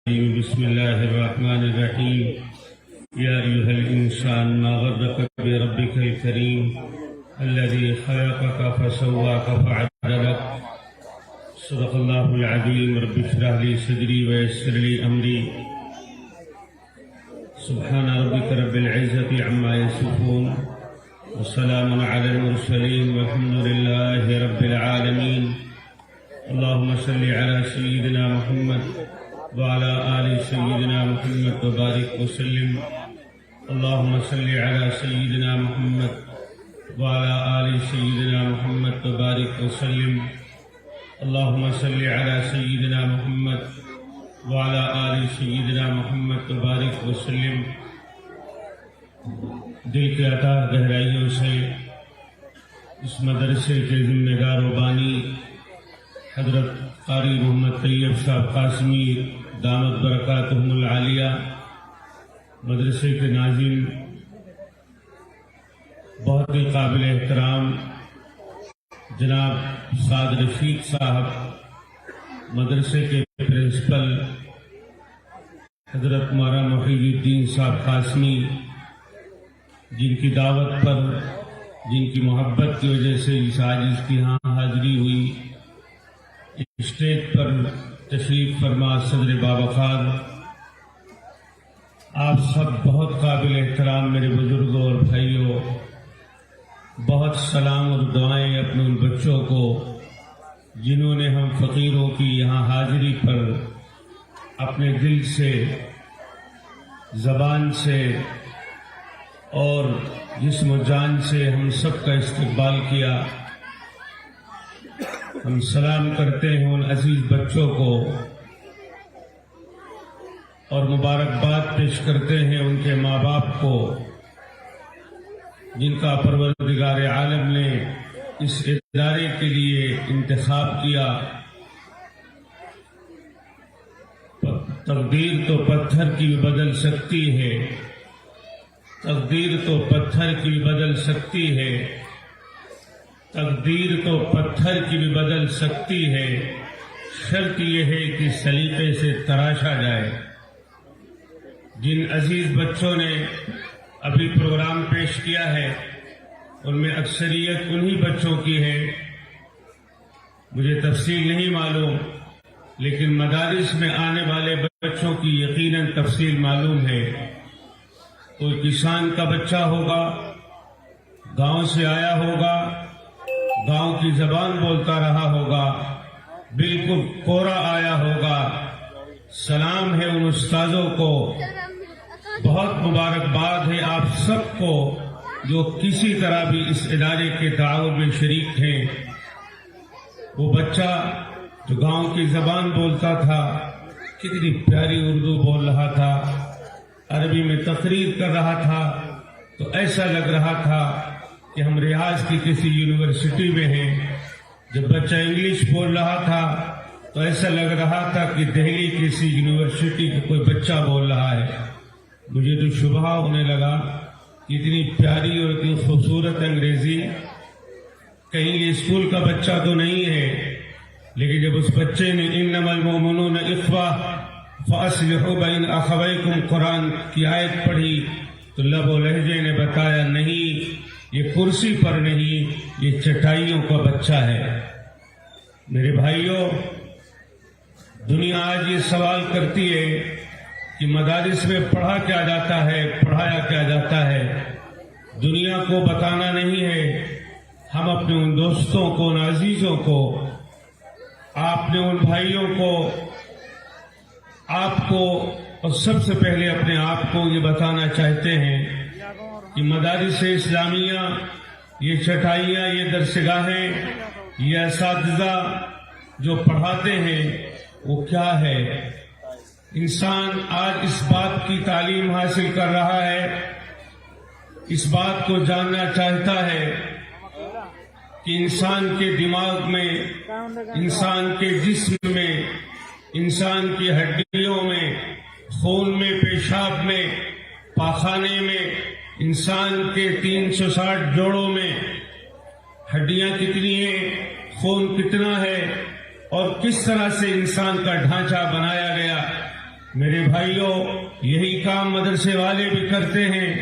بسم الله الرحمن الرحيم يا أيها الإنسان ما غرك بربك الكريم الذي خلقك فسواك فعدلك صدق الله العظيم رب اشرح لي صدري ويسر لي أمري سبحان ربك رب العزة عما يصفون وسلام على المرسلين والحمد لله رب العالمين اللهم صل على سيدنا محمد وعلى آل سيدنا محمد وبارك وسلم اللهم صل على سيدنا محمد وعلى آل سيدنا محمد وبارك وسلم اللهم صل على سيدنا محمد وعلى آل سيدنا محمد وبارك وسلم. دل کے عطا گہرائیوں سے اس مدرسے کے ذمہ دار و بانی حضرت قاری محمد طیب صاحب قاسمی دامت برکاتہم العالیہ، مدرسے کے ناظرین، بہت ہی قابل احترام جناب سعد رشید صاحب، مدرسے کے پرنسپل حضرت مولانا محی الدین صاحب قاسمی، جن کی دعوت پر، جن کی محبت کی وجہ سے آج اس کی یہاں حاضری ہوئی، اسٹیج پر تشریف فرما صدر باوقار، آپ سب بہت قابل احترام میرے بزرگوں اور بھائیوں، بہت سلام اور دعائیں اپنے ان بچوں کو جنہوں نے ہم فقیروں کی یہاں حاضری پر اپنے دل سے، زبان سے اور جسم و جان سے ہم سب کا استقبال کیا. ہم سلام کرتے ہیں ان عزیز بچوں کو اور مبارکباد پیش کرتے ہیں ان کے ماں باپ کو جن کا پروردگار عالم نے اس ادارے کے لیے انتخاب کیا. تقدیر تو پتھر کی بھی بدل سکتی ہے، تقدیر تو پتھر کی بھی بدل سکتی ہے، تقدیر تو پتھر کی بھی بدل سکتی ہے، شرط یہ ہے کہ سلیقے سے تراشا جائے. جن عزیز بچوں نے ابھی پروگرام پیش کیا ہے ان میں اکثریت انہی بچوں کی ہے، مجھے تفصیل نہیں معلوم، لیکن مدارس میں آنے والے بچوں کی یقیناً تفصیل معلوم ہے. کوئی کسان کا بچہ ہوگا، گاؤں سے آیا ہوگا، گاؤں کی زبان بولتا رہا ہوگا، بالکل کورا آیا ہوگا. سلام ہے ان استاذوں کو، بہت مبارکباد ہے آپ سب کو جو کسی طرح بھی اس ادارے کے تعاون میں شریک ہیں. وہ بچہ جو گاؤں کی زبان بولتا تھا، کتنی پیاری اردو بول رہا تھا، عربی میں تقریر کر رہا تھا، تو ایسا لگ رہا تھا کہ ہم ریاض کی کسی یونیورسٹی میں ہیں. جب بچہ انگلش بول رہا تھا تو ایسا لگ رہا تھا کہ دہلی کسی یونیورسٹی کا کوئی بچہ بول رہا ہے. مجھے تو شبہ ہونے لگا کہ اتنی پیاری اور اتنی خوبصورت انگریزی، کہیں یہ اسکول کا بچہ تو نہیں ہے. لیکن جب اس بچے نے انما المؤمنون اخوہ فاصلحوا بین اخویکم قرآن کی آیت پڑھی تو لب و لہجے نے بتایا نہیں، یہ کرسی پر نہیں، یہ چٹائیوں کا بچہ ہے. میرے بھائیوں، دنیا آج یہ سوال کرتی ہے کہ مدارس میں پڑھا کیا جاتا ہے، پڑھایا کیا جاتا ہے. دنیا کو بتانا نہیں ہے. ہم اپنے ان دوستوں کو، ان عزیزوں کو، آپ نے ان بھائیوں کو، آپ کو اور سب سے پہلے اپنے آپ کو یہ بتانا چاہتے ہیں کہ مدارس اسلامیہ، یہ چٹائیاں، یہ درسگاہیں، یہ اساتذہ جو پڑھاتے ہیں وہ کیا ہے. انسان آج اس بات کی تعلیم حاصل کر رہا ہے، اس بات کو جاننا چاہتا ہے کہ انسان کے دماغ میں، انسان کے جسم میں، انسان کی ہڈیوں میں، خون میں، پیشاب میں، پاخانے میں، انسان کے 360 جوڑوں میں ہڈیاں کتنی ہیں، خون کتنا ہے، اور کس طرح سے انسان کا ڈھانچہ بنایا گیا. میرے بھائیوں، یہی کام مدرسے والے بھی کرتے ہیں،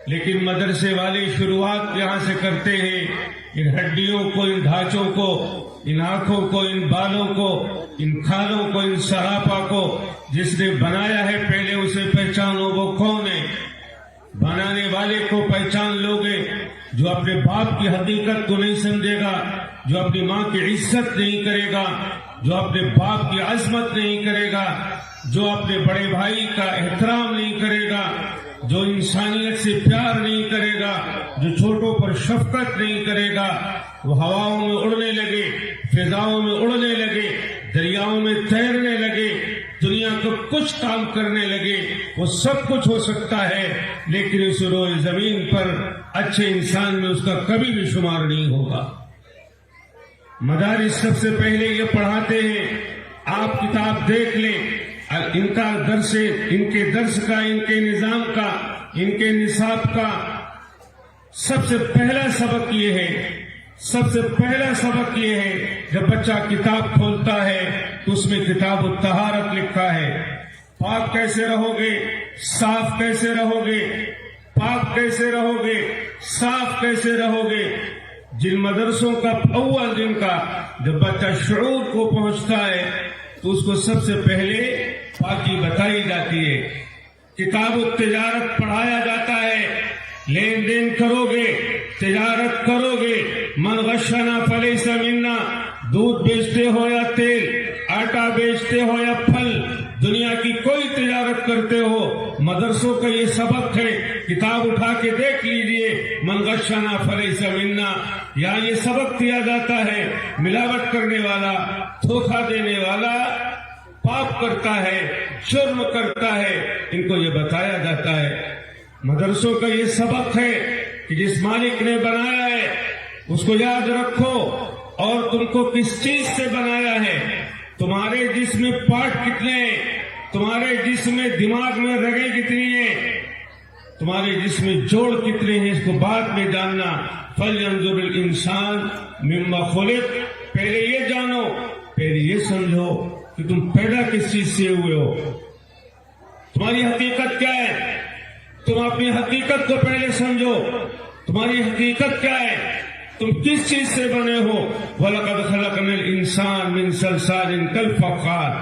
لیکن مدرسے والے شروعات یہاں سے کرتے ہیں۔ ان ہڈیوں کو، ان ڈھانچوں کو، ان آنکھوں کو، ان بالوں کو، ان کھالوں کو، ان سراپا کو جس نے بنایا ہے پہلے اسے پہچانو وہ کون ہے۔ بنانے والے کو پہچان لوگے، جو اپنے باپ کی حقیقت کو نہیں سمجھے گا، جو اپنی ماں کی عزت نہیں کرے گا، جو اپنے باپ کی عظمت نہیں کرے گا، جو اپنے بڑے بھائی کا احترام نہیں کرے گا، جو انسانیت سے پیار نہیں کرے گا، جو چھوٹوں پر شفقت نہیں کرے گا، وہ ہواؤں میں اڑنے لگے، فضاؤں میں اڑنے لگے، دریاؤں میں تیرنے لگے، دنیا کو کچھ کام کرنے لگے، وہ سب کچھ ہو سکتا ہے، لیکن اس روئے زمین پر اچھے انسان میں اس کا کبھی بھی شمار نہیں ہوگا۔ مدارس سب سے پہلے یہ پڑھاتے ہیں، آپ کتاب دیکھ لیں، ان کا درس، ان کے درس کا، ان کے نظام کا، ان کے نصاب کا سب سے پہلا سبق یہ ہے جب بچہ کتاب کھولتا ہے تو اس میں کتاب الطہارت لکھا ہے۔ پاک کیسے رہو گے، صاف کیسے رہو گے، پاک کیسے رہو گے، صاف کیسے رہو گے۔ جن مدرسوں کا اول دن کا جب بچہ شعور کو پہنچتا ہے تو اس کو سب سے پہلے پاکی بتائی جاتی ہے، کتاب التجارت پڑھایا جاتا ہے۔ لین دین کرو گے، تجارت کرو گے، من غشنا فلیس منا، دودھ بیچتے ہو یا تیل، آٹا بیچتے ہو یا پھل، دنیا کی کوئی تجارت کرتے ہو، مدرسوں کا یہ سبق ہے۔ کتاب اٹھا کے دیکھ لیجئے، من غشنا فلیس منا، یہاں یہ سبق دیا جاتا ہے، ملاوٹ کرنے والا، دھوکہ دینے والا پاپ کرتا ہے، جرم کرتا ہے، ان کو یہ بتایا جاتا ہے۔ مدرسوں کا یہ سبق ہے کہ جس مالک نے بنایا ہے اس کو یاد رکھو، اور تم کو کس چیز سے بنایا ہے، تمہارے جسم میں پارٹ کتنے ہیں، تمہارے جسم میں دماغ میں رگیں کتنی ہیں، تمہارے جسم میں جوڑ کتنے ہیں، اس کو بعد میں جاننا۔ فَلْيَنْظُرِ الْإِنسَانُ مِمَّا خُلِقَ، پہلے یہ جانو، پہلے یہ سمجھو کہ تم پیدا کس چیز سے ہوئے ہو، تمہاری حقیقت کیا ہے، تم اپنی حقیقت کو پہلے سمجھو، تمہاری حقیقت کیا ہے، تم کس چیز سے بنے ہو۔ وَلَقَدْ خَلَقْنَا الْإِنسَانَ مِنْ صَلْصَالٍ كَالْفَخَّارِ،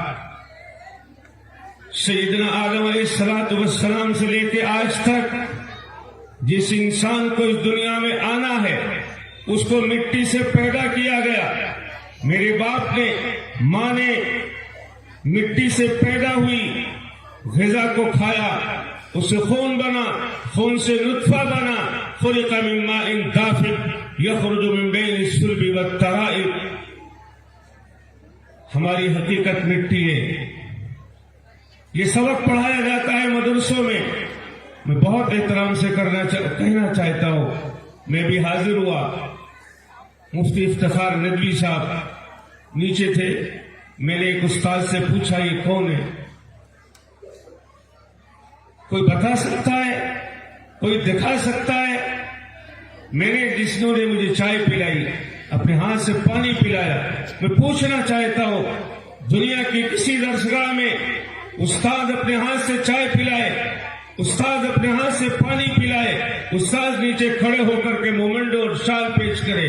سیدنا آدم علیہ السلام سے لے کے آج تک جس انسان کو اس دنیا میں آنا ہے اس کو مٹی سے پیدا کیا گیا۔ میرے باپ نے، ماں نے مٹی سے پیدا ہوئی غذا کو کھایا، اس سے خون بنا، خون سے نطفہ بنا، خلق من ماء دافق یخرج من بین الصلب والترائب۔ ہماری حقیقت مٹی ہے، یہ سبق پڑھایا جاتا ہے مدرسوں میں۔ میں بہت احترام سے کہنا چاہتا ہوں، میں بھی حاضر ہوا، مفتی افتخار ندوی صاحب نیچے تھے، میں نے ایک استاد سے پوچھا یہ کون ہے، کوئی بتا سکتا ہے، کوئی دکھا سکتا ہے؟ جنہوں نے مجھے چائے پلائی، اپنے ہاتھ سے پانی پلایا، میں پوچھنا چاہتا ہوں، دنیا کی کسی درسگاہ میں استاد اپنے ہاتھ سے چائے پلائے، استاد اپنے ہاتھ سے پانی پلائے، استاد نیچے کھڑے ہو کر کے مومنڈو اور شال پیش کرے،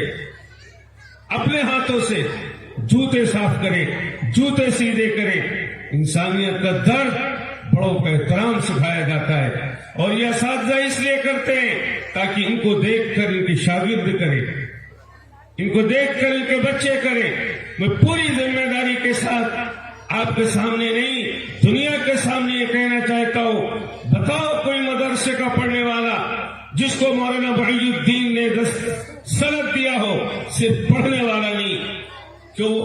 اپنے ہاتھوں سے جوتے صاف کرے، جوتے سیدھے کرے، انسانیت کا درد، بڑوں کا احترام سکھایا جاتا ہے۔ اور یہ اساتذہ اس لیے کرتے ہیں تاکہ ان کو دیکھ کر ان کے شاگرد کرے، ان کو دیکھ کر ان کے بچے کرے۔ میں پوری ذمہ داری کے ساتھ آپ کے سامنے نہیں، دنیا کے سامنے یہ کہنا چاہتا ہوں، بتاؤ کوئی مدرسے کا پڑھنے والا جس کو مولانا بہی الدین نے سند دیا ہو، صرف پڑھنے والا نہیں۔ کیوں؟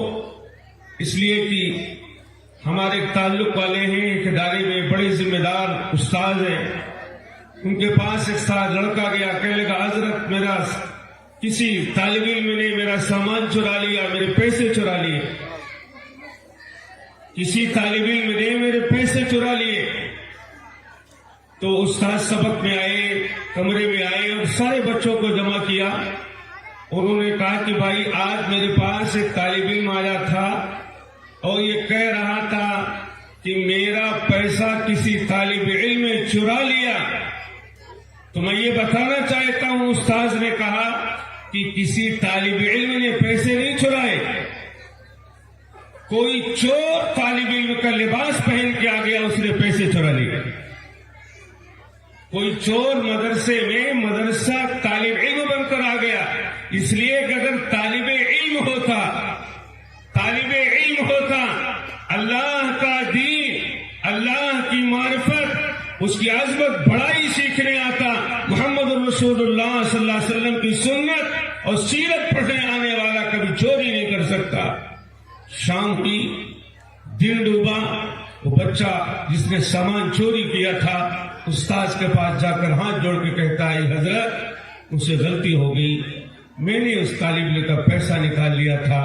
اس لیے کہ ہمارے تعلق والے ہیں ایک ادارے میں، بڑے ذمہ دار استاد ہیں، ان کے پاس ایک ساتھ لڑکا گیا، کہنے لگا حضرت میرا کسی طالب علم نے میرا سامان چرا لیا، میرے پیسے چرا لیے، کسی طالب علم نے میرے پیسے چرا لیے۔ تو استاد سبق میں آئے، کمرے میں آئے اور سارے بچوں کو جمع کیا، انہوں نے کہا کہ بھائی آج میرے پاس ایک طالب علم آیا تھا اور یہ کہہ رہا تھا کہ میرا پیسہ کسی طالب علم نے چرا لیا، تو میں یہ بتانا چاہتا ہوں استاذ نے کہا کہ کسی طالب علم نے پیسے نہیں چرائے، کوئی چور طالب علم کا لباس پہن کے آ گیا، اس نے پیسے چرا لیے۔ کوئی چور مدرسے میں مدرسہ طالب علم بن کر آ گیا، اس لیے کہ اگر طالب علم ہوتا اللہ کا دین، اللہ کی معرفت، اس کی عظمت بڑائی سیکھنے آتا، محمد رسول اللہ صلی اللہ علیہ وسلم کی سنت اور سیرت پڑھنے آنے والا کبھی چوری نہیں کر سکتا۔ شام کی دن ڈوبا، وہ بچہ جس نے سامان چوری کیا تھا استاذ کے پاس جا کر ہاتھ جوڑ کے کہتا ہے حضرت مجھ سے غلطی ہو گئی، میں نے اس طالب علم کا پیسہ نکال لیا تھا۔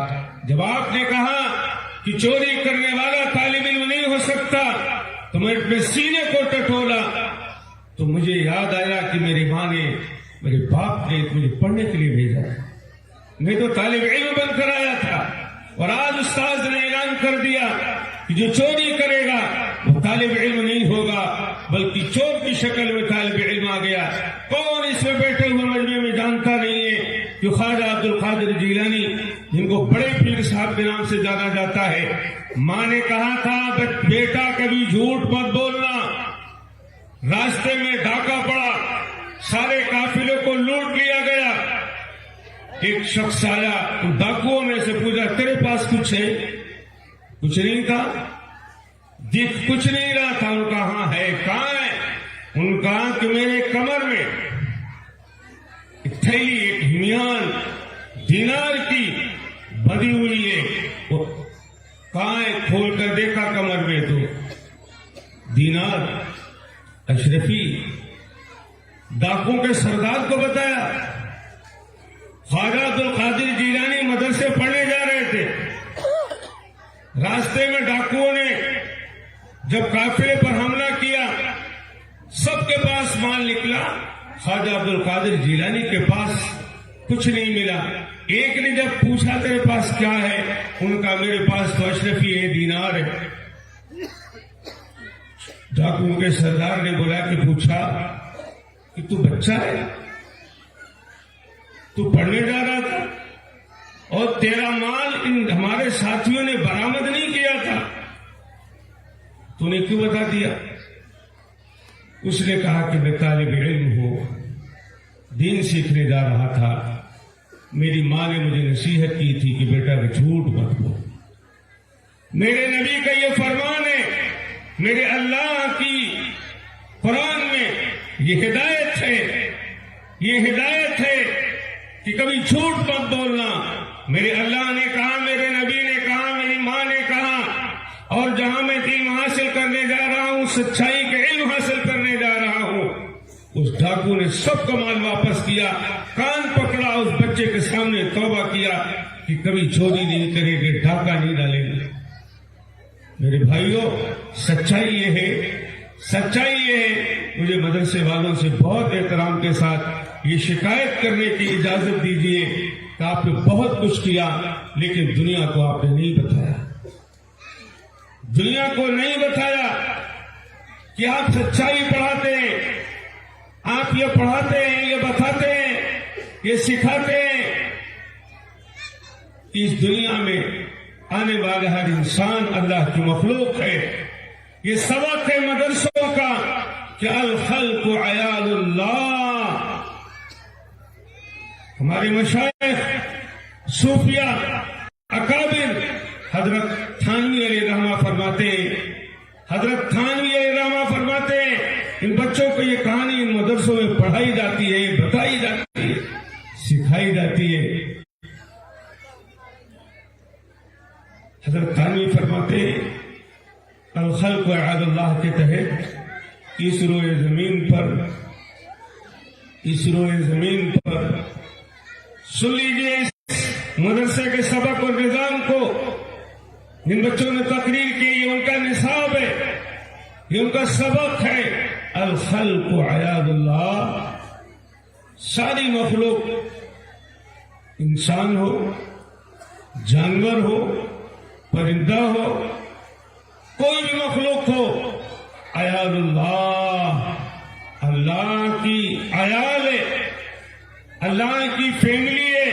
جب آپ نے کہا کہ چوری کرنے والا طالب علم نہیں ہو سکتا تو میں اپنے سینے کو ٹٹولا، تو مجھے یاد آیا کہ میری ماں نے، میرے باپ نے مجھے پڑھنے کے لیے بھیجا، میں تو طالب علم بن کر آیا تھا، اور آج استاذ نے اعلان کر دیا کہ جو چوری کرے گا وہ طالب علم نہیں ہوگا بلکہ چور کی شکل میں طالب علم آ گیا۔ کون اس میں بیٹھے ہوئے مجمع میں جانتا نہیں ہے کہ خواجہ عبد القادر جیلانی، جن کو بڑے پیر صاحب کے نام سے جانا جاتا ہے، ماں نے کہا تھا بیٹا کبھی جھوٹ مت بولنا، راستے میں ڈاکہ پڑا، سارے قافلے کو لوٹ لیا گیا، ایک شخص آیا ان ڈاکوؤں میں سے پوچھا تیرے پاس کچھ ہے؟ کچھ نہیں تھا، دکھ کچھ نہیں رہا تھا، ان کا ہاں ہے، کہاں ہے؟ ان کا کہ میرے کمر میں ایک تھیلی، ایک ہمیان دینار کی بندھی ہوئی ہے، وہ کہاں ہے؟ کھول کر دیکھا کمر میں تو دینار۔ اشرفی ڈاکوں کے سردار کو بتایا، خواجہ عبد القادر جیلانی مدرسے پڑھنے جا رہے تھے، راستے میں ڈاکوؤں نے جب قافلے پر حملہ کیا، سب کے پاس مال نکلا، خواجہ عبد القادر جیلانی کے پاس کچھ نہیں ملا۔ ایک نے جب پوچھا تیرے پاس کیا ہے؟ ان کا میرے پاس تو اشرفی ہے، دینار ہے۔ ڈاکوؤں کے سردار نے بلا کے پوچھا کہ تو بچہ ہے، تو پڑھنے جا رہا تھا اور تیرا مال ان ہمارے ساتھیوں نے برآمد نہیں کیا تھا، تو نے کیوں بتا دیا؟ اس نے کہا کہ میں طالب علم ہوں، دین سیکھنے جا رہا تھا، میری ماں نے مجھے نصیحت کی تھی کہ بیٹا جھوٹ مت بول، میرے نبی کا یہ فرمان ہے، میرے اللہ کی قرآن میں یہ ہدایت ہے کہ کبھی جھوٹ مت بولنا۔ میرے اللہ نے کہا، میرے نبی نے کہا، میری ماں نے کہا، اور جہاں میں دین حاصل کرنے جا رہا ہوں، سچائی کا علم حاصل کرنے جا رہا ہوں۔ اس ڈاکو نے سب کا مال واپس کیا، کان پکڑا، اس بچے کے سامنے توبہ کیا کہ کبھی چوری نہیں کریں گے، ڈاکہ نہیں ڈالیں گے۔ میرے بھائیوں، سچائی یہ ہے، مجھے مدرسے والوں سے بہت احترام کے ساتھ یہ شکایت کرنے کی اجازت دیجیے کہ آپ نے بہت کچھ کیا لیکن دنیا کو آپ نے نہیں بتایا، دنیا کو نہیں بتایا کہ آپ سچائی پڑھاتے ہیں، آپ یہ پڑھاتے ہیں، یہ بتاتے ہیں، یہ سکھاتے ہیں کہ اس دنیا میں آنے والا ہر انسان اللہ کی مخلوق ہے۔ یہ سبق ہے مدرسوں کا کہ الخلق عیال اللہ۔ ہمارے مشائخ صوفیہ اکابر حضرت تھانوی علیہ رحمہ فرماتے ہیں ان بچوں کو یہ کہانی ان مدرسوں میں پڑھائی جاتی ہے، بتائی جاتی ہے، سکھائی جاتی ہے۔ حضرت تھانوی فرماتے ہیں الخلق عیال اللہ کے تحت اس روئے زمین پر سن لیجیے اس مدرسے کے سبق اور نظام کو۔ جن بچوں نے تقریر کی، یہ ان کا نصاب ہے، یہ ان کا سبق ہے۔ الخلق عیال اللہ، ساری مخلوق، انسان ہو، جانور ہو، پرندہ ہو، کوئی بھی مخلوق ہو، عیال اللہ، اللہ کی عیال ہے، اللہ کی فیملی ہے۔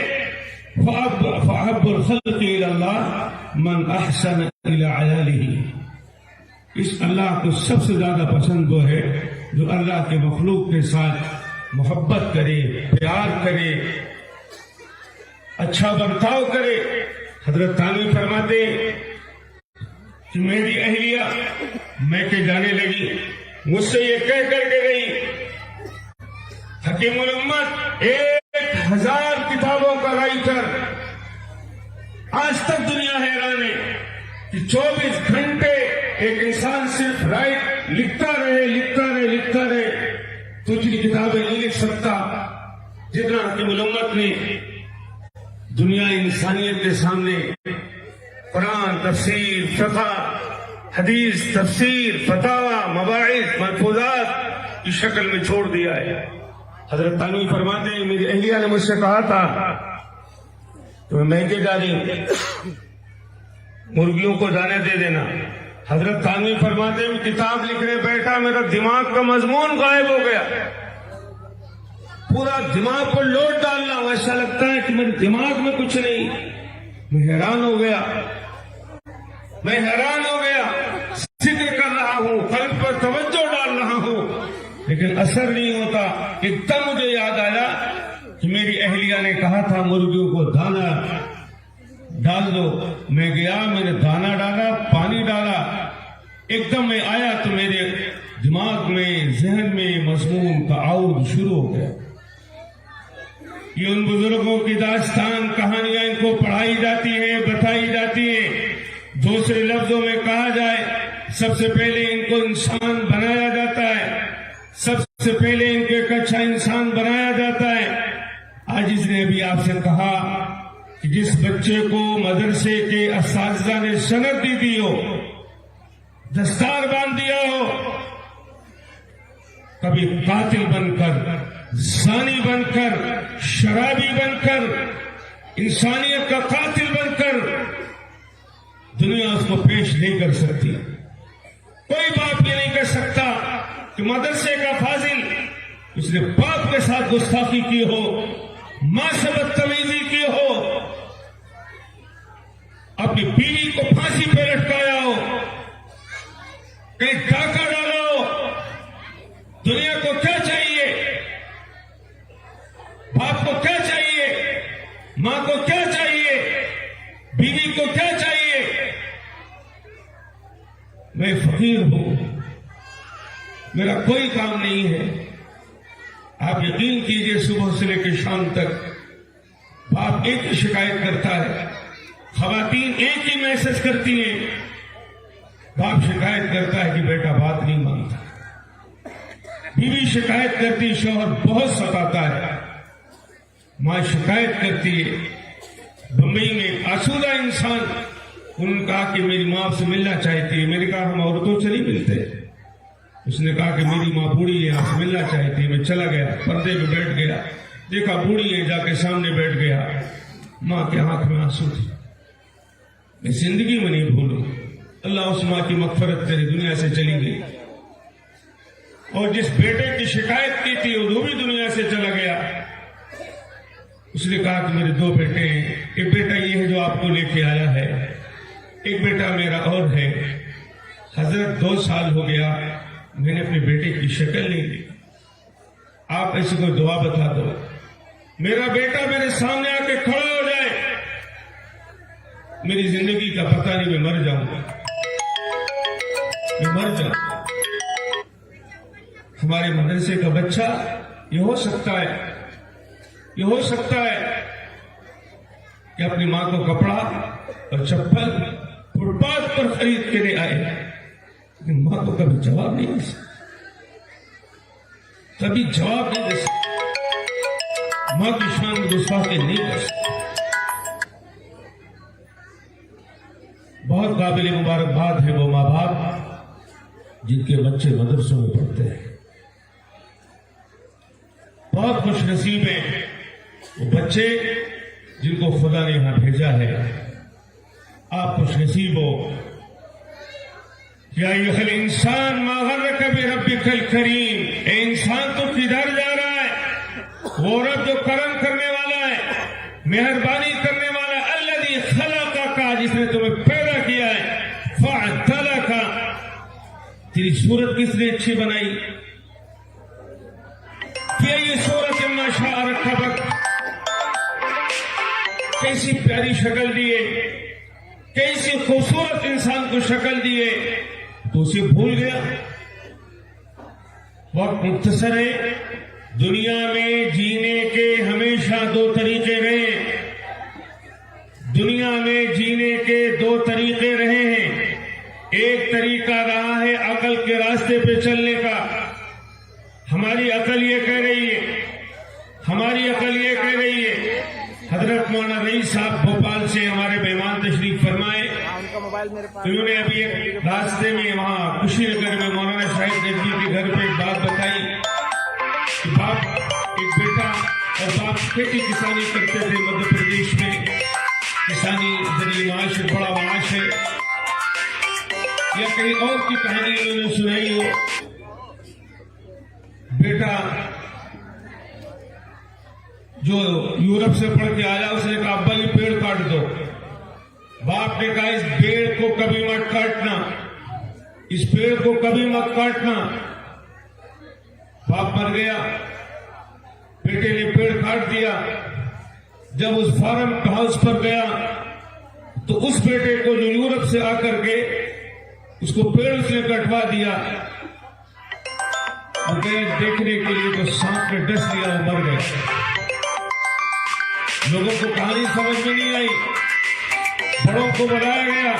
فَأَحَبُّ الْخَلْقِ إِلَى اللَّهِ مَنْ أَحْسَنَ إِلَى عَيَالِهِ۔ اس اللہ کو سب سے زیادہ پسند وہ ہے جو اللہ کے مخلوق کے ساتھ محبت کرے، پیار کرے، اچھا برتاؤ کرے۔ حضرت تھانوی فرماتے کہ میری اہلیہ میں کے جانے لگی، مجھ سے یہ کہہ کر کے گئی، حکیم الامت 1000 کتابوں کا رائٹر، آج تک دنیا حیران ہے کہ 24 گھنٹے ایک انسان صرف لکھتا رہے تو اتنی کتابیں نہیں لکھ سکتا جتنا حکیم الامت نے دنیا انسانیت کے سامنے قرآن، تفسیر، فقہ، حدیث، تفسیر، فتاوی، مباحث، ملفوظات کی شکل میں چھوڑ دیا ہے۔ حضرت تھانوی فرماتے ہیں میری اہلیہ نے مجھ سے کہا تھا کہ میں مہنگے جا رہی ہوں، مرغیوں کو دانے دے دینا۔ حضرت تھانوی فرماتے ہیں کتاب لکھنے بیٹھا، میرا دماغ کا مضمون غائب ہو گیا، پورا دماغ پر لوڈ ڈالنا، ایسا لگتا ہے کہ میرے دماغ میں کچھ نہیں۔ میں حیران ہو گیا، ذکر کر رہا ہوں، قلب پر توجہ ڈال رہا ہوں، لیکن اثر نہیں ہوتا۔ ایک دم مجھے یاد آیا کہ میری اہلیہ نے کہا تھا مرغیوں کو دانا ڈال دو۔ میں گیا، میں نے دانا ڈالا، پانی ڈالا، ایک دم میں آیا تو میرے دماغ میں، ذہن میں مضمون کا عود شروع ہو گیا۔ یہ ان بزرگوں کی داستان، کہانیاں ان کو پڑھائی جاتی ہیں، بتائی جاتی ہیں۔ دوسرے لفظوں میں کہا جائے، سب سے پہلے ان کو انسان بنایا جاتا ہے، سب سے پہلے ان کو ایک اچھا انسان بنایا جاتا ہے۔ آج اس نے ابھی آپ سے کہا کہ جس بچے کو مدرسے کے اساتذہ نے سند دی ہو، دستار باندھ دیا ہو، کبھی قاتل بن کر، زانی بن کر، شرابی بن کر، انسانیت کا قاتل بن کر دنیا اس کو پیش نہیں کر سکتی۔ کوئی باپ یہ نہیں کر سکتا کہ مدرسے کا فاضل، اس نے باپ کے ساتھ گستاخی کی ہو، ماں سے بدتمیزی کی ہو، اپنی بیوی کو پھانسی پہ لٹکایا ہو، کہیں ڈاکہ ڈالا ہو۔ دنیا کو کیا چاہیے؟ باپ کو کیا چاہیے؟ ماں کو کیا چاہیے؟ بیوی کو کیا چاہیے؟ میں فقیر ہوں، میرا کوئی کام نہیں ہے۔ آپ یقین کیجئے صبح سے لے کے شام تک باپ ایک ہی شکایت کرتا ہے، خواتین ایک ہی میسج کرتی ہیں، باپ شکایت کرتا ہے کہ بیٹا بات نہیں مانتا، بیوی شکایت کرتی شوہر بہت ستاتا ہے، ماں شکایت کرتی ہے۔ بمبئی میں آسودہ انسان، انہوں نے کہا کہ میری ماں سے ملنا چاہتی ہے۔ میں نے کہا ہم عورتوں سے نہیں ملتے۔ اس نے کہا کہ میری ماں بوڑھی ہے، آپ سے ملنا چاہتی ہے۔ میں چلا گیا، پردے پہ بیٹھ گیا، دیکھا بوڑھی ہے، جا کے سامنے بیٹھ گیا، ماں کے آنکھ میں آنسو تھے۔ میں زندگی میں نہیں بھولوں، اللہ اس ماں کی مغفرت کرے، دنیا سے چلی گئی۔ اور جس بیٹے کی شکایت کی تھی وہ بھی دنیا سے چلا گیا۔ اس نے کہا کہ میرے 2 بیٹے ہیں، ایک بیٹا یہ ہے جو آپ کو لے کے آیا ہے، ایک بیٹا میرا اور ہے۔ حضرت 2 سال ہو گیا میں نے اپنے بیٹے کی شکل نہیں دی، آپ ایسی کوئی دعا بتا دو، میرا بیٹا میرے سامنے آ کے کھڑا ہو جائے، میری زندگی کا پتہ نہیں، میں مر جاؤں گا، میں مر جاؤں گا۔ ہمارے مدرسے کا بچہ یہ ہو سکتا ہے کہ اپنی ماں کو کپڑا اور چپل فٹ پاتھ پر خرید کے لے آئے، لیکن ماں کو کبھی جواب نہیں دے سکتا، کبھی جواب نہیں دے سکتا، ماں کی شان میں گستاخی نہیں کر سکتا۔ بہت قابل مبارکباد ہے وہ ماں باپ جن کے بچے مدرسوں میں پڑھتے ہیں، بہت خوش نصیب ہیں وہ بچے جن کو خدا نے یہاں بھیجا ہے۔ آپ خوش نصیب ہو یا ایھا الانسان ما غرک بربک الکریم، اے انسان تو کدھر جا رہا ہے؟ وہ رب جو کرم کرنے والا ہے، مہربانی کرنے والا ہے، الذی خلقک، جس نے تمہیں پیدا کیا ہے، فعدلک، تیری صورت کس نے اچھی بنائی، فی ای صورت ما شاء رکبک، کیسی پیاری شکل دیے، کیسی خوبصورت انسان کو شکل دیے، تو اسے بھول گیا۔ وقت مختصر ہے، دنیا میں جینے کے ہمیشہ دو طریقے رہے ہیں، دنیا میں جینے کے دو طریقے رہے ہیں۔ ایک طریقہ رہا ہے عقل کے راستے پہ چلنے کا، ہماری عقل یہ کہہ رہی ہے، ہماری عقل یہ کہہ رہی ہے۔ حضرت مولانا رئیس صاحب بھوپال سے ہمارے مہمان تشریف فرمائے، انہوں نے ابھی ایک راستے میں وہاں خوشی نگر میں مولانا شاہد نقوی کے گھر پہ ایک بات بتائی کہ باپ، ایک بیٹا اور باپ کھیتی کسانی کرتے تھے مدھیہ پردیش میں، کسانی ذریعہ معاش بڑا معاش ہے، یا کہیں اور کی کہانی انہوں نے سنائی ہو۔ بیٹا جو یورپ سے پڑھ کے آیا، اس نے کہا ابا یہ پیڑ کاٹ دو۔ باپ نے کہا اس پیڑ کو کبھی مت کاٹنا، اس پیڑ کو کبھی مت کاٹنا۔ باپ مر گیا، بیٹے نے پیڑ کاٹ دیا۔ جب اس فارم ہاؤس پر گیا تو اس بیٹے کو جو یورپ سے آ کر کے اس کو پیڑ اس نے کٹوا دیا، اور گئے دیکھنے کے لیے تو سانپ نے ڈس لیا، وہ مر گئے۔ لوگوں کو کہانی سمجھ میں نہیں آئی، بڑوں کو بتایا گیا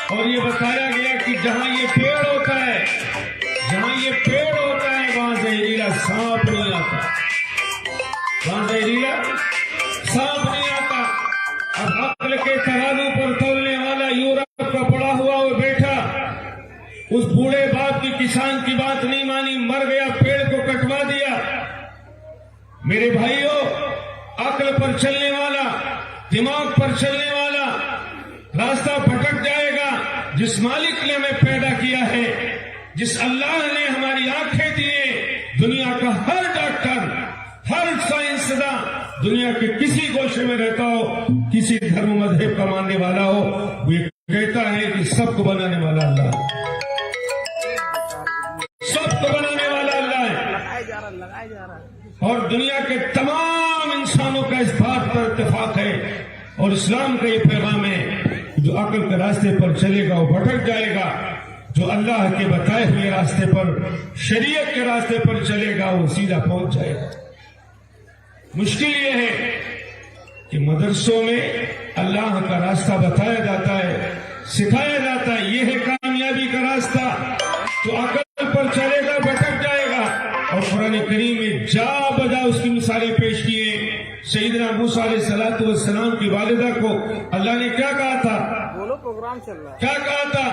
اور یہ بتایا گیا کہ جہاں یہ پیڑ ہوتا ہے، جہاں یہ پیڑ ہوتا ہے، وہاں زہریلا سانپ نہیں آتا، وہاں زہریلا سانپ نہیں آتا۔ اب عقل کے ترازو پر تولنے والا یورپ کا پڑا ہوا وہ بیٹا اس بوڑھے باپ کی کسان کی بات نہیں مانی، مر گیا، پیڑ کو کٹوا دیا۔ میرے بھائیوں، عقل پر چلنے والا، دماغ پر چلنے والا راستہ بھٹک جائے گا۔ جس مالک نے ہمیں پیدا کیا ہے، جس اللہ نے ہماری آنکھیں دیے، دنیا کا ہر ڈاکٹر، ہر سائنسداں دنیا کے کسی گوشے میں رہتا ہو، کسی دھرم مذہب کا ماننے والا ہو، وہ یہ کہتا ہے کہ سب کو بنانے والا اللہ ہے، سب کو بنانے والا اللہ ہے، اور دنیا کے تمام انسانوں کا اس بات پر اتفاق ہے، اور اسلام کا یہ پیغام ہے، جو عقل کے راستے پر چلے گا وہ بھٹک جائے گا، جو اللہ کے بتائے ہوئے راستے پر، شریعت کے راستے پر چلے گا وہ سیدھا پہنچ جائے گا۔ مشکل یہ ہے کہ مدرسوں میں اللہ کا راستہ بتایا جاتا ہے، سکھایا جاتا ہے، یہ ہے کامیابی کا راستہ، جو عقل پر چلے گا بھٹک جائے گا۔ اور قرآن کریم میں جا بجا اس کی مثالیں پیش کیے۔ سیدنا موسیٰ علیہ السلام کی والدہ کو اللہ نے کیا کہا تھا؟ بولو، پروگرام چل رہا ہے۔ کیا کہا تھا؟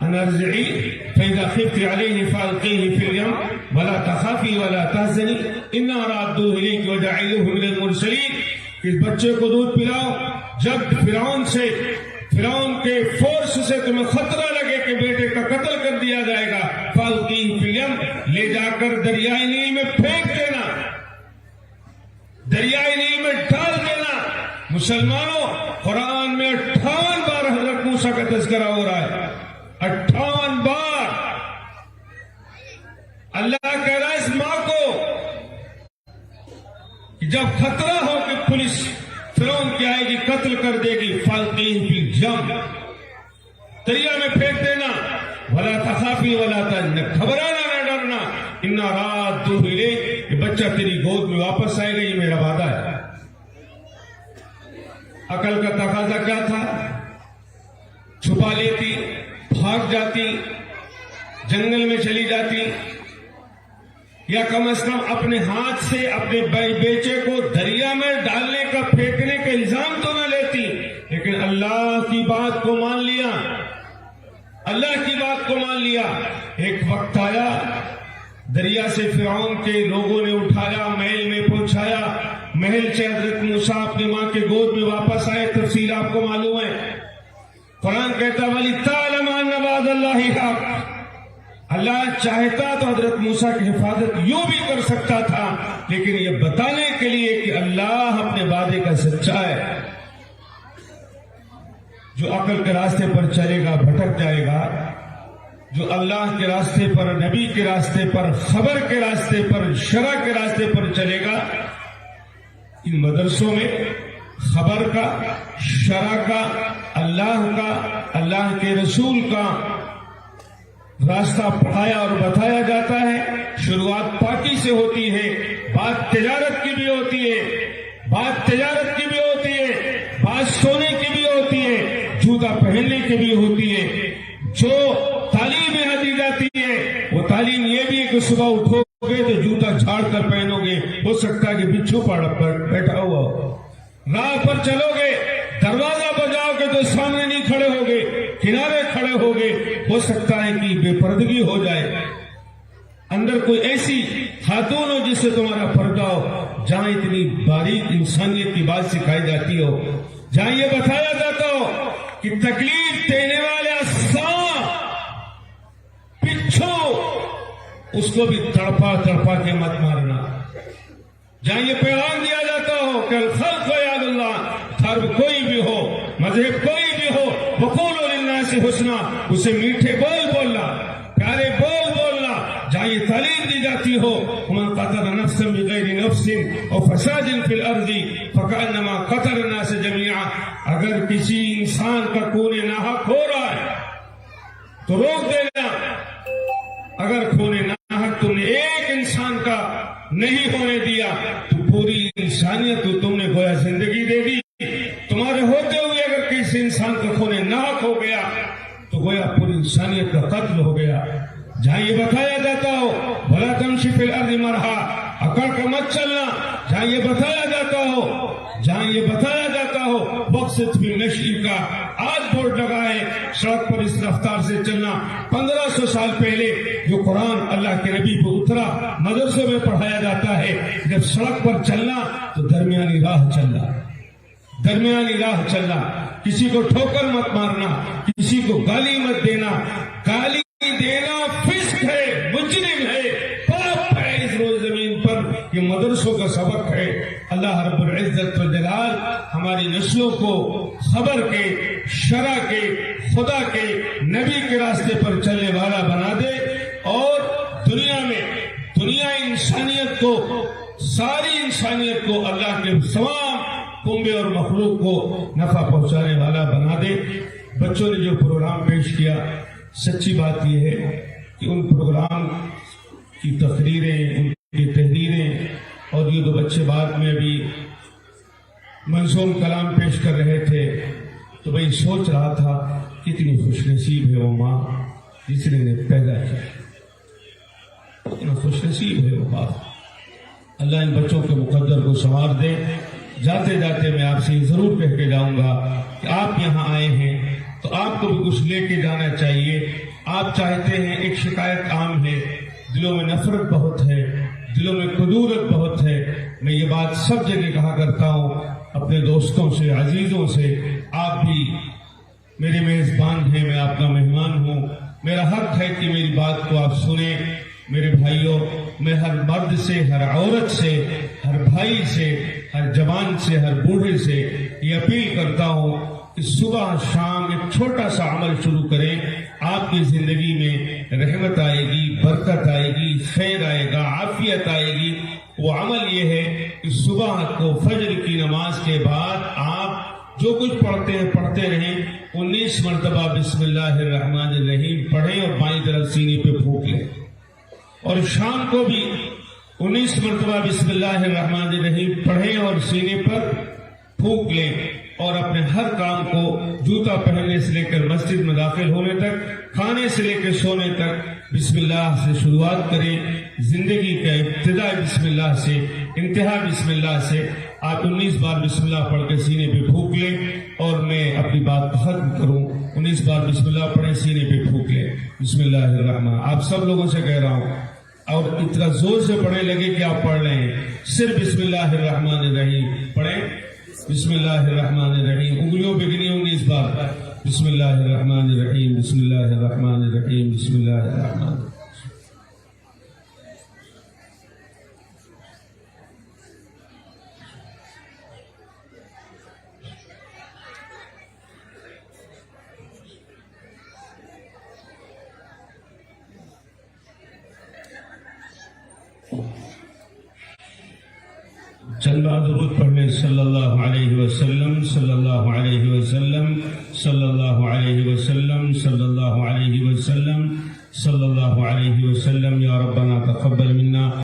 انرجعی فإذا خفت علیہ فألقیہ فی الیم ولا تخافی ولا تحزنی انا رادوہ الیک وجاعلوہ من المرسلین۔ اس بچے کو دودھ پلاؤ، جب فرعون کے فورس سے تمہیں خطرہ لگے کہ بیٹے کا قتل کر دیا جائے گا، فألقیہ فی الیم، لے جا کر دریائے نیل میں پھینک دینا، دریائے نیل میں ڈال دینا۔ مسلمانوں، قرآن میں 58 بار حضرت موسیٰ کا تذکرہ ہو رہا ہے، 58 بار اللہ کہہ رہا ہے اس ماں کو کہ جب خطرہ ہو کہ پولیس فرعون کی آئے گی قتل کر دے گی، فالقیہ فی الجم، دریا میں پھینک دینا، ولا تخافی ولا تحزنی، گھبرانا نہ ڈرنا، انا رادوہ الیک، یہ بچہ تیری گود میں واپس آئے گا، یہ میرا وعدہ ہے۔ عقل کا تقاضا کیا تھا؟ چھپا لیتی، بھاگ جاتی، جنگل میں چلی جاتی، یا کم از کم اپنے ہاتھ سے اپنے بیچے کو دریا میں ڈالنے کا، پھینکنے کا الزام تو نہ لیتی، لیکن اللہ کی بات کو مان لیا، اللہ کی بات کو مان لیا۔ ایک وقت آیا، دریا سے فرعون کے لوگوں نے اٹھایا، محل میں پہنچایا، محل سے حضرت موسیٰ اپنی ماں کے گود میں واپس آئے، تفصیل آپ کو معلوم ہے۔ قرآن کہتا ولی تعلم ان وعد اللہ حق، اللہ چاہتا تو حضرت موسیٰ کی حفاظت یوں بھی کر سکتا تھا، لیکن یہ بتانے کے لیے کہ اللہ اپنے وعدے کا سچا ہے۔ جو عقل کے راستے پر چلے گا بھٹک جائے گا، جو اللہ کے راستے پر، نبی کے راستے پر، خبر کے راستے پر، شرع کے راستے پر چلے گا۔ ان مدرسوں میں خبر کا، شرع کا، اللہ کا، اللہ کے رسول کا راستہ پڑھایا اور بتایا جاتا ہے۔ شروعات پاکی سے ہوتی ہے، بات تجارت کی بھی ہوتی ہے، بات تجارت کی بھی ہوتی ہے، بات سونے کی بھی ہوتی ہے، جوتا پہننے کی بھی ہوتی ہے۔ جو تعلیم یہاں دی جاتی ہے وہ تعلیم یہ بھی ہے کہ صبح اٹھو گے تو جوتا جھاڑ کر پہنو گے، ہو سکتا ہے کہ بچھو پر بیٹھا ہوا ہو۔ راہ پر چلو گے، دروازہ بجاؤ گے تو سامنے نہیں کھڑے ہوگے، کنارے کھڑے ہوگے، ہو سکتا ہے کہ بے پردگی ہو جائے، اندر کوئی ایسی خاتون ہو جس سے تمہارا پردہ ہو۔ جہاں اتنی باریک انسانیت کی بات سکھائی جاتی ہو، جہاں یہ بتایا جاتا ہو کہ تکلیف دینے والے پچھو اس کو بھی تڑپا تڑپا کے مت مارنا، جہاں یہ پیغام دیا جاتا ہو کہ الخلق یاد اللہ، دھرم کوئی بھی ہو، مذہب کوئی بھی ہو، وقولوا للناس حسنا، اسے میٹھے بول بولنا، پیارے بول بولنا، جہاں یہ تعلیم دی جاتی ہو ومن قتل نفسا بغیر نفس او فساد فی الارض فکأنما قتل الناس جميعا، اگر کسی انسان کا خون ناحق ہو رہا ہے تو روک دینا، اگر خون ناحق تم نے ایک انسان کا نہیں ہونے دیا تو پوری انسانیت کو تم نے گویا زندگی دے دی۔ تمہارے ہوتے ہوئے اگر کسی انسان کا خون ناحق ہو گیا تو گویا پوری انسانیت کا قتل ہو گیا۔ جہاں یہ بتایا جاتا ہو بھلا تمشی فی الارض مرحا، اکڑ کر مت چلنا، جہاں یہ بتایا جاتا ہو، جہاں یہ بتایا جاتا ہو وقت فی نشی کا، آج بورڈ لگا ہے سڑک پر اس رفتار سے چلنا۔ 1500 سال پہلے جو قرآن اللہ کے نبی کو اترا مدرسوں میں پڑھایا جاتا ہے، جب سڑک پر چلنا تو درمیانی راہ چلنا، درمیانی راہ چلنا، کسی کو ٹھوکر مت مارنا، کسی کو گالی مت دینا، گالی دینا فسق ہے، مجرم ہے، پاپ ہے اس روز زمین پر، یہ مدرسوں کا سبق ہے۔ اللہ رب العزت والجلال ہماری نسلوں کو خبر کے، شرع کے، خدا کے، نبی کے راستے پر چلنے والا بنا دے، اور دنیا میں، دنیا انسانیت کو، ساری انسانیت کو اللہ کے تمام کنبے اور مخلوق کو نفع پہنچانے والا بنا دے۔ بچوں نے جو پروگرام پیش کیا، سچی بات یہ ہے کہ ان پروگرام کی تقریریں، ان کی تحریریں، اور یہ دو بچے بعد میں بھی منظوم کلام پیش کر رہے تھے تو میں سوچ رہا تھا کتنی خوش نصیب ہے وہ ماں جس نے انہیں پیدا کیا، کتنا خوش نصیب ہے وہ باپ۔ اللہ ان بچوں کے مقدر کو سنوار دے۔ جاتے جاتے میں آپ سے ضرور کہہ کے جاؤں گا کہ آپ یہاں آئے ہیں تو آپ کو بھی کچھ لے کے جانا چاہیے۔ آپ چاہتے ہیں، ایک شکایت عام ہے، دلوں میں نفرت بہت ہے، دلوں میں کدورت بہت ہے۔ میں یہ بات سب جگہ کہا کرتا ہوں اپنے دوستوں سے، عزیزوں سے، آپ بھی میرے میزبان ہیں، میں آپ کا مہمان ہوں، میرا حق ہے کہ میری بات کو آپ سنیں۔ میرے بھائیوں، میں ہر مرد سے، ہر عورت سے، ہر بھائی سے، ہر جوان سے، ہر بوڑھے سے یہ اپیل کرتا ہوں کہ صبح شام ایک چھوٹا سا عمل شروع کریں، آپ کی زندگی میں رحمت آئے گی، برکت آئے گی، خیر آئے گا، عافیت آئے گی۔ وہ عمل یہ ہے کہ صبح کو فجر کی نماز کے بعد آپ جو کچھ پڑھتے ہیں پڑھتے رہیں، 19 مرتبہ بسم اللہ الرحمن الرحیم پڑھیں اور بائیں طرف سینے پہ پھونک لیں، اور شام کو بھی 19 مرتبہ بسم اللہ الرحمن الرحیم پڑھیں اور سینے پر پھونک لیں، اور اپنے ہر کام کو جوتا پہننے سے لے کر مسجد میں داخل ہونے تک، کھانے سے لے کر سونے تک بسم اللہ سے شروعات کریں۔ زندگی کا ابتدا بسم اللہ سے، انتہا بسم اللہ سے۔ آپ 19 بار بسم اللہ پڑھ کے سینے پہ پھونک لیں، اور میں اپنی بات ختم کروں۔ 19 بار بسم اللہ پڑھیں، سینے پہ پھونک لیں، بسم اللہ الرحمن۔ آپ سب لوگوں سے کہہ رہا ہوں، اور اتنا زور سے پڑھنے لگے کہ آپ پڑھ رہے ہیں، صرف بسم اللہ الرحمن الرحیم پڑھیں، بسم اللہ الرحمن الرحیم، انگلیوں پہ گنی 19 بار، بسم اللہ الرحمن الرحیم بسم اللہ الرحمن الرحیم بسم اللہ الرحمن الرحیم. چند بار درود پڑھ لیں صلی اللہ علیہ وسلم صلی اللہ علیہ وسلم صلی اللہ علیہ وسلم صلی اللہ علیہ وسلم صلی اللہ علیہ وسلم. یا ربنا تقبل منا